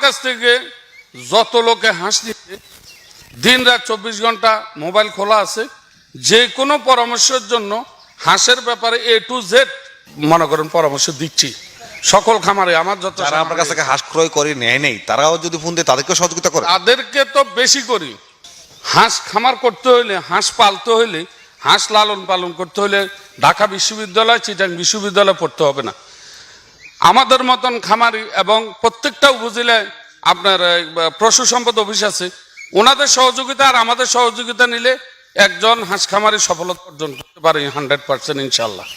কাছ থেকে যত লোকে হাঁস নিচ্ছে দিন রাত 24 ঘন্টা মোবাইল খোলা আছে, যে কোনো পরামর্শের জন্য হাঁসের ব্যাপারে A to Z মনে করেন পরামর্শ দিচ্ছি সকল খামারে। আমার যত যারা আপনার কাছ থেকে হাঁস ক্রয় করে নেই তারাও যদি ফোন দেয় তাদেরকেও সহযোগিতা করে? তাদেরকে তো বেশি করি। হাঁস খামার করতে হইলে, হাঁস পালতে হইলে, হাঁস লালন পালন করতে হলে ঢাকা বিশ্ববিদ্যালয়, চিটাং বিশ্ববিদ্যালয় পড়তে হবে না। আমাদের মতন খামারি এবং প্রত্যেকটা উপজেলায় আপনার পশু সম্পদ অফিস আছে, ওনাদের সহযোগিতা আর আমাদের সহযোগিতা নিলে একজন হাঁস খামারি সফলতা অর্জন করতে পারে 100% ইনশাল্লাহ।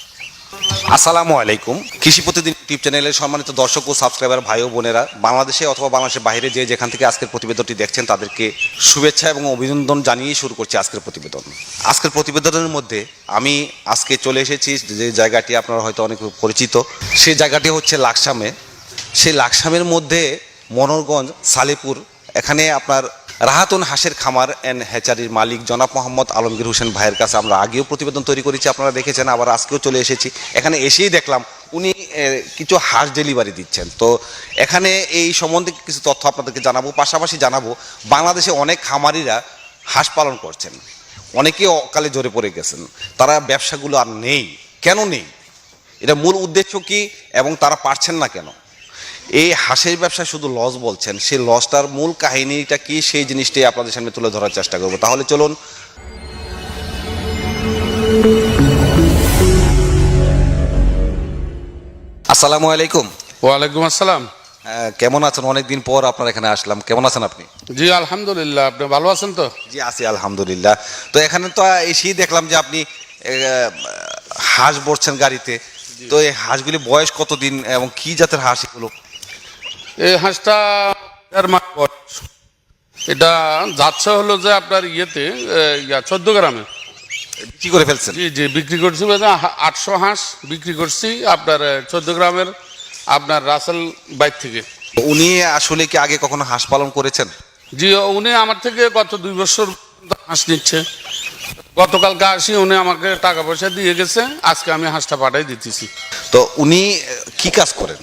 আসসালামু আলাইকুম। কৃষি প্রতিদিন ইউটিউব চ্যানেলের সম্মানিত দর্শক ও সাবস্ক্রাইবার ভাই ও বোনেরা, বাংলাদেশে অথবা বাংলাদেশের বাইরে যেখান থেকে আজকের প্রতিবেদনটি দেখছেন তাদেরকে শুভেচ্ছা এবং অভিনন্দন জানিয়ে শুরু করছি আজকের প্রতিবেদন। আজকের প্রতিবেদনের মধ্যে আমি আজকে চলে এসেছি যে জায়গাটি আপনারা হয়তো অনেক পরিচিত, সেই জায়গাটি হচ্ছে লাকসামে। সেই লাকসামের মধ্যে মনোরগঞ্জ সালেপুর, এখানে আপনার রাহাতুন হাঁসের খামার অ্যান্ড হ্যাচারির মালিক জনাব মোহাম্মদ আলমগীর হোসেন ভাইয়ের কাছে আমরা আগেও প্রতিবেদন তৈরি করেছি, আপনারা দেখেছেন। আবার আজকেও চলে এসেছি, এখানে এসেই দেখলাম উনি কিছু হাঁস ডেলিভারি দিচ্ছেন। তো এখানে এই সম্বন্ধে কিছু তথ্য আপনাদেরকে জানাবো, পাশাপাশি জানাবো বাংলাদেশে অনেক খামারিরা হাঁস পালন করছেন, অনেকেই অকালে ঝরে পড়ে গেছেন, তারা ব্যবসাগুলো আর নেই, কেন নেই, এটা মূল উদ্দেশ্য কি এবং তারা পারছেন না কেন, এই হাঁসের ব্যবসায় শুধু লস বলছেন, সেই লসটার মূল কাহিনীটা কি, সেই জিনিসটাই আপনাদের সামনে তুলে ধরার চেষ্টা করবো। তাহলে চলুন। আসসালামু আলাইকুম। ওয়ালাইকুম আসসালাম। কেমন আছেন? অনেকদিন পর আপনার এখানে আসলাম, কেমন আছেন আপনি? জি আলহামদুলিল্লাহ, আপনি ভালো আছেন তো? জি আছি আলহামদুলিল্লাহ। তো এখানে তো এসেই দেখলাম যে আপনি হাঁস ভরছেন গাড়িতে। তো এই হাঁসগুলি বয়স কতদিন এবং কি জাতের হাঁস এগুলো? এই হাঁসটা 1.5 মাস বয়স। এটা যাচ্ছে হলো যে আপনার 14 গ্রামে কি করে ফেলছেন? জি জি বিক্রি করছি, 800 হাঁস বিক্রি করছি আপনার 14 গ্রামের আপনার রাসেল বাইক থেকে। উনি আসলে কি আগে কখনো হাঁস পালন করেছেন? জি, উনি আমার থেকে গত 2 বছর হাঁস নিচ্ছে। গতকালকে আসি উনি আমাকে টাকা পয়সা দিয়ে গেছে, আজকে আমি হাঁসটা পাঠাই দিতেছি। তো উনি কি কাজ করেন?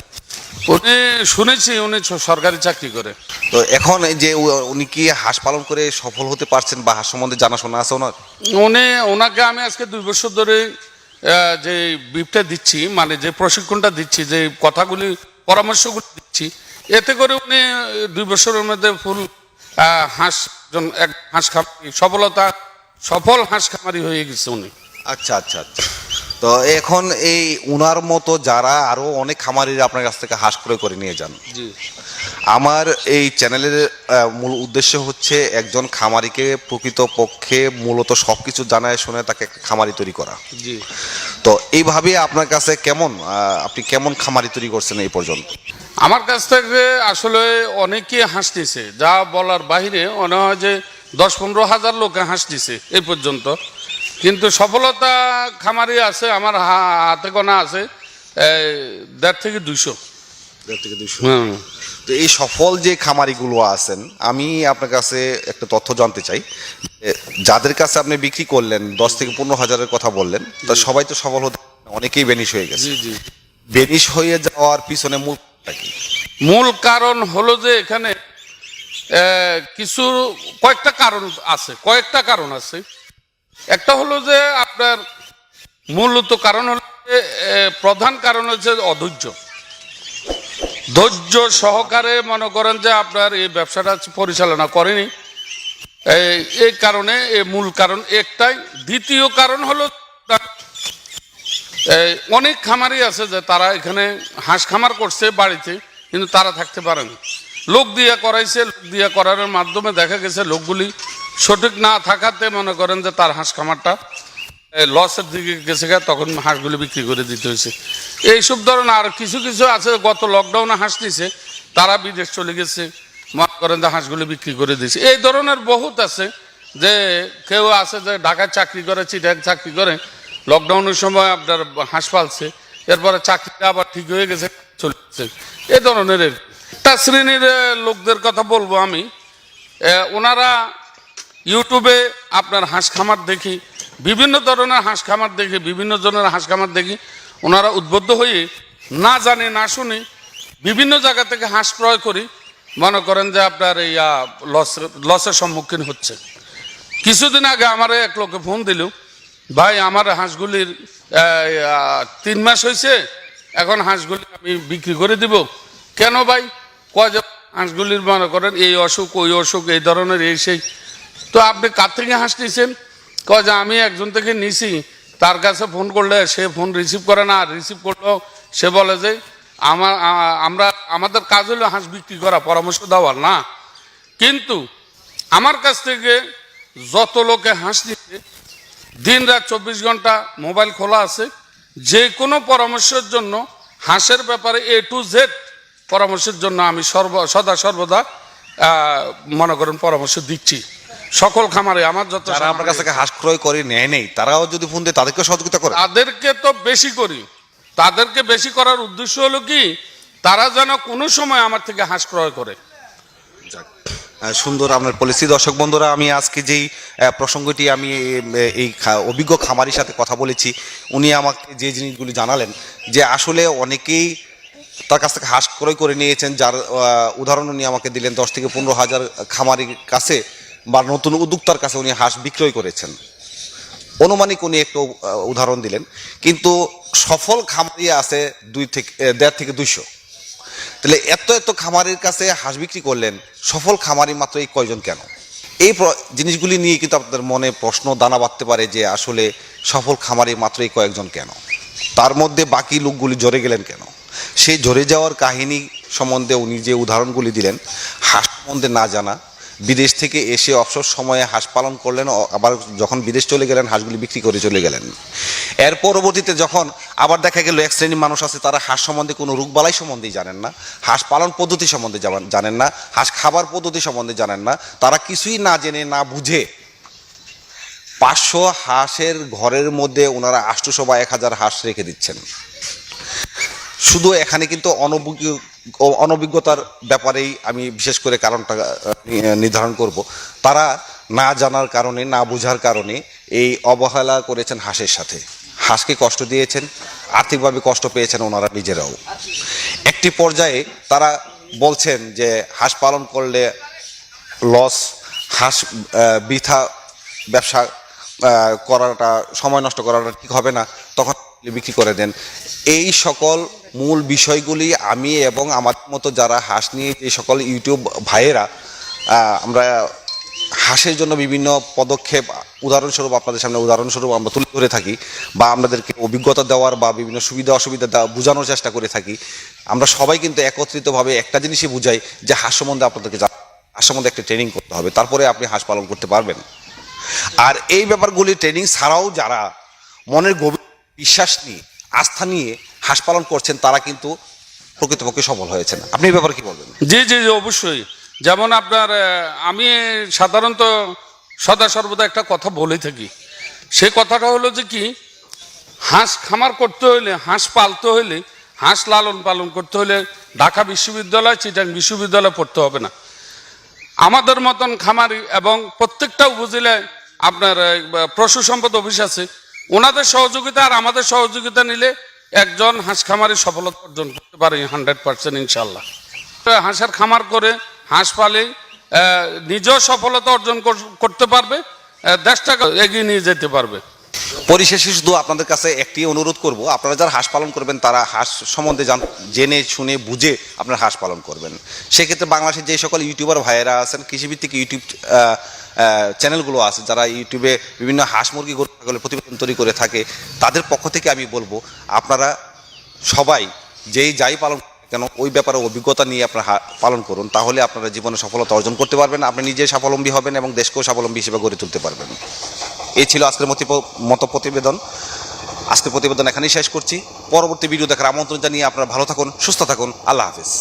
উনি শুনেছি উনি সরকারি চাকরি করে। তো এখন এই যে উনি কি হাঁস পালন করে সফল হতে পারছেন বা হাঁস সম্বন্ধে জানাশোনা আছে ওনার? ওনাকে আমি আজকে 2 বছর ধরে যে বিপটা দিচ্ছি, মানে যে প্রশিক্ষণটা দিচ্ছি, যে কথাগুলি পরামর্শগুলি দিচ্ছি, এতে করে উনি 2 বছরের মধ্যে ফুল হাঁস খামারি সফল হাঁস খামারি হয়ে গেছে উনি। আচ্ছা আচ্ছা আচ্ছা। তো এখন এই উনার মতো যারা আরো অনেক খামারিরা আপনার কাছ থেকে হাঁস ক্রয় করে নিয়ে যান। জি, আমার এই চ্যানেলের মূল উদ্দেশ্য হচ্ছে একজন খামারিকে প্রকৃত পক্ষে মূলত সবকিছু জানায় শুনে তাকে একটা খামারি তৈরি করা। জি। তো এইভাবে আপনার কাছে আপনি কেমন খামারি তৈরি করছেন এই পর্যন্ত? আমার কাছ থেকে আসলে অনেকে হাঁস নিছে, যা বলার বাহিরে। মনে হয় যে 10-15 হাজার লোকে হাঁস নিছে এই পর্যন্ত, কিন্তু সফলতা খামারি আছে আমার হাতে গোনা আছে 1.5 থেকে 200। তো এই সফল যে খামারিগুলো আছেন, আমি আপনার কাছে একটা তথ্য জানতে চাই। যাদের কাছে আপনি বিক্রি করলেন 10 থেকে 15 হাজারের কথা বললেন, তা সবাই তো সফল হতে, অনেকেই বেনিশ হয়ে গেছে। জি জি। বেনিশ হয়ে যাওয়ার পিছনে মূল কারণ হলো যে এখানে কয়েকটা কারণ আছে। একটা হলো যে আপনার মূলত কারণ হলো প্রধান কারণ হচ্ছে ধৈর্য সহকারে মনে করেন যে আপনার এই ব্যবসাটা পরিচালনা করেনি, এই কারণে মূল কারণ একটাই। দ্বিতীয় কারণ হলো অনেক খামারি আছে যে তারা এখানে হাঁস খামার করছে বাড়িতে, কিন্তু তারা থাকতে পারেনি, লোক দিয়ে করাইছে। লোক দিয়ে করার মাধ্যমে দেখা গেছে লোকগুলি সঠিক না থাকাতে মনে করেন যে তার হাঁস খামারটা লসের দিকে গেছে, তখন হাঁসগুলি বিক্রি করে দিতে হয়েছে। এইসব ধরনের আর কিছু আছে গত লকডাউনে হাঁস নিছে, তারা বিদেশ চলে গেছে, মনে করেন যে হাঁসগুলি বিক্রি করে দিয়েছে। এই ধরনের বহুত আছে যে কেউ আছে যে ঢাকায় চাকরি করে, চিটাং চাকরি করে, লকডাউনের সময় আপনার হাঁস পালছে, এরপরে চাকরিটা আবার ঠিক হয়ে গেছে, চলে গেছে। এই ধরনের একটা শ্রেণীর লোকদের কথা বলবো আমি। ওনারা ইউটিউবে আপনার হাঁস খামার দেখি, বিভিন্ন ধরনের হাঁস খামার দেখি, বিভিন্ন জনের হাঁস খামার দেখি, ওনারা উদ্বুদ্ধ হয়ে না জানে না শুনে বিভিন্ন জায়গা থেকে হাঁস ক্রয় করি, মনে করেন যে আপনার এই লসের সম্মুখীন হচ্ছে। কিছুদিন আগে আমার এক লোকে ফোন দিল, ভাই আমার হাঁসগুলির 3 মাস হয়েছে, এখন হাঁসগুলি আমি বিক্রি করে দিব। কেন ভাই? কয় যে হাঁসগুলির মনে করেন এই অসুখ ওই অসুখ এই ধরনের এই সেই। তো আপনি কার থেকে হাঁস নিয়েছেন? কয় যে আমি একজন থেকে নিছি, তার কাছে ফোন করলে সে ফোন রিসিভ করে না, আর রিসিভ করলেও সে বলে যে আমাদের কাজ হলো হাঁস বিক্রি করা, পরামর্শ দেওয়ার না। কিন্তু আমার কাছ থেকে যত লোকে হাঁস নিচ্ছে, দিন রাত 24 ঘন্টা মোবাইল খোলা আছে, যে কোনো পরামর্শের জন্য হাঁসের ব্যাপারে A to Z পরামর্শের জন্য আমি সদা সর্বদা মনে করেন পরামর্শ দিচ্ছি সকল খামারে। আমার যত যারা আমার কাছ থেকে হাঁস ক্রয় করে নেয় নেই, তারাও যদি ফোন দেয় তাদেরকে সহযোগিতা করে। তাদেরকে তো বেশি করি, তাদেরকে বেশি করার উদ্দেশ্য হলো কি, তারা যেন কোনো সময় আমার থেকে হাঁস ক্রয় করে। সুন্দর আপনার পলিসি। দর্শক বন্ধুরা, আমি আজকে যেই প্রসঙ্গটি আমি এই অভিজ্ঞ খামারির সাথে কথা বলেছি, উনি আমাকে যে জিনিসগুলি জানালেন যে আসলে অনেকেই তার কাছ থেকে হাঁস ক্রয় করে নিয়েছেন, যার উদাহরণ উনি আমাকে দিলেন 10 থেকে 15 হাজার খামারির কাছে বা নতুন উদ্যোক্তার কাছে উনি হাঁস বিক্রয় করেছেন। অনুমানিক উনি একটু উদাহরণ দিলেন, কিন্তু সফল খামারি আছে 1.5 থেকে 200। তাহলে এত খামারির কাছে হাঁস বিক্রি করলেন, সফল খামারি মাত্র এই কয়জন কেন? এই জিনিসগুলি নিয়ে কিন্তু আপনাদের মনে প্রশ্ন দানা বাঁধতে পারে যে আসলে সফল খামারি মাত্র এই কয়েকজন কেন, তার মধ্যে বাকি লোকগুলি ঝরে গেলেন কেন? সেই ঝরে যাওয়ার কাহিনী সম্বন্ধে উনি যে উদাহরণগুলি দিলেন, হাঁস সম্বন্ধে না জানা, বিদেশ থেকে এসে অবসর সময়ে হাঁস পালন করলেন, আবার যখন বিদেশ চলে গেলেন হাঁসগুলি বিক্রি করে চলে গেলেন। এর পরবর্তীতে যখন আবার দেখা গেল এক শ্রেণীর মানুষ আছে, তারা হাঁস সম্বন্ধে কোনো রোগবালাই সম্বন্ধেই জানেন না, হাঁস পালন পদ্ধতি সম্বন্ধে জানেন না, হাঁস খাবার পদ্ধতি সম্বন্ধে জানেন না, তারা কিছুই না জেনে না বুঝে 500 হাঁসের ঘরের মধ্যে ওনারা 800 বা 1000 হাঁস রেখে দিচ্ছেন। শুধু এখানে কিন্তু অনভিজ্ঞতার ব্যাপারেই আমি বিশেষ করে কারণটা নির্ধারণ করব। তারা না জানার কারণে, না বোঝার কারণে এই অবহেলা করেছেন হাঁসের সাথে, হাঁসকে কষ্ট দিয়েছেন, আর্থিকভাবে কষ্ট পেয়েছেন ওনারা নিজেরাও। একটি পর্যায়ে তারা বলছেন যে হাঁস পালন করলে লস, হাঁস বৃথা ব্যবসা করাটা, সময় নষ্ট করাটা ঠিক হবে না, তখন বিক্রি করে দেন। এই সকল মূল বিষয়গুলি আমি এবং আমার মতো যারা হাঁস নিয়ে যে সকল ইউটিউব ভাইয়েরা আমরা হাঁসের জন্য বিভিন্ন পদক্ষেপ উদাহরণস্বরূপ আপনাদের সামনে উদাহরণস্বরূপ আমরা তুলে ধরে থাকি, বা আপনাদেরকে অভিজ্ঞতা দেওয়ার বা বিভিন্ন সুবিধা অসুবিধা বোঝানোর চেষ্টা করে থাকি। আমরা সবাই কিন্তু একত্রিতভাবে একটা জিনিসই বুঝাই যে হাঁস সম্বন্ধে আপনাদেরকে হাঁস সম্বন্ধে একটা ট্রেনিং করতে হবে, তারপরে আপনি হাঁস পালন করতে পারবেন। আর এই ব্যাপারগুলি ট্রেনিং ছাড়াও যারা মনের গভীর বিশ্বাস নিয়ে, আস্থা নিয়ে হাঁস পালন করছেন, তারা কিন্তু প্রকৃতপক্ষে সফল হয়েছেন। আপনি এই ব্যাপারে কি বলবেন? জি জি জি, অবশ্যই। যেমন আপনার আমি সাধারণত সদা সর্বদা একটা কথা বলে থাকি, সেই কথাটা হলো যে কি, হাঁস খামার করতে হলে, হাঁস পালতে হলে, হাঁস লালন পালন করতে হলে ঢাকা বিশ্ববিদ্যালয়, চিটাং বিশ্ববিদ্যালয় পড়তে হবে না। আমাদের মতন খামারি এবং প্রত্যেকটা উপজেলায় আপনার পশু সম্পদ অফিস আছে, ওনাদের সহযোগিতা আর আমাদের সহযোগিতা নিলে একজন হাঁস খামারি সফলতা অর্জন করতে পারে 100% ইনশাল্লাহ। হাঁসের খামার করে হাঁস পালে নিজেও সফলতা অর্জন করতে পারবে, দেশটাকে এগিয়ে নিয়ে যেতে পারবে। পরিশেষে শুধু আপনাদের কাছে একটি অনুরোধ করব, আপনারা যারা হাঁস পালন করবেন তারা হাঁস সম্বন্ধে জেনে শুনে বুঝে আপনারা হাঁস পালন করবেন। সেক্ষেত্রে বাংলাদেশের যে সকল ইউটিউবার ভাইয়েরা আছেন, কৃষিভিত্তিক ইউটিউব চ্যানেলগুলো আছে, যারা ইউটিউবে বিভিন্ন হাঁস মুরগি গরু ছাগলের প্রতিবেদন তৈরি করে থাকে, তাদের পক্ষ থেকে আমি বলবো আপনারা সবাই যাই পালন কেন ওই ব্যাপারে অভিজ্ঞতা নিয়ে আপনারা পালন করুন, তাহলে আপনারা জীবনে সফলতা অর্জন করতে পারবেন, আপনি নিজে স্বাবলম্বী হবেন এবং দেশকেও স্বাবলম্বী হিসেবে গড়ে তুলতে পারবেন। এই ছিল আজকের মতো প্রতিবেদন। আজকের প্রতিবেদন এখানেই শেষ করছি। পরবর্তী ভিডিও দেখার আমন্ত্রণ জানিয়ে আপনারা ভালো থাকুন, সুস্থ থাকুন। আল্লাহ হাফেজ।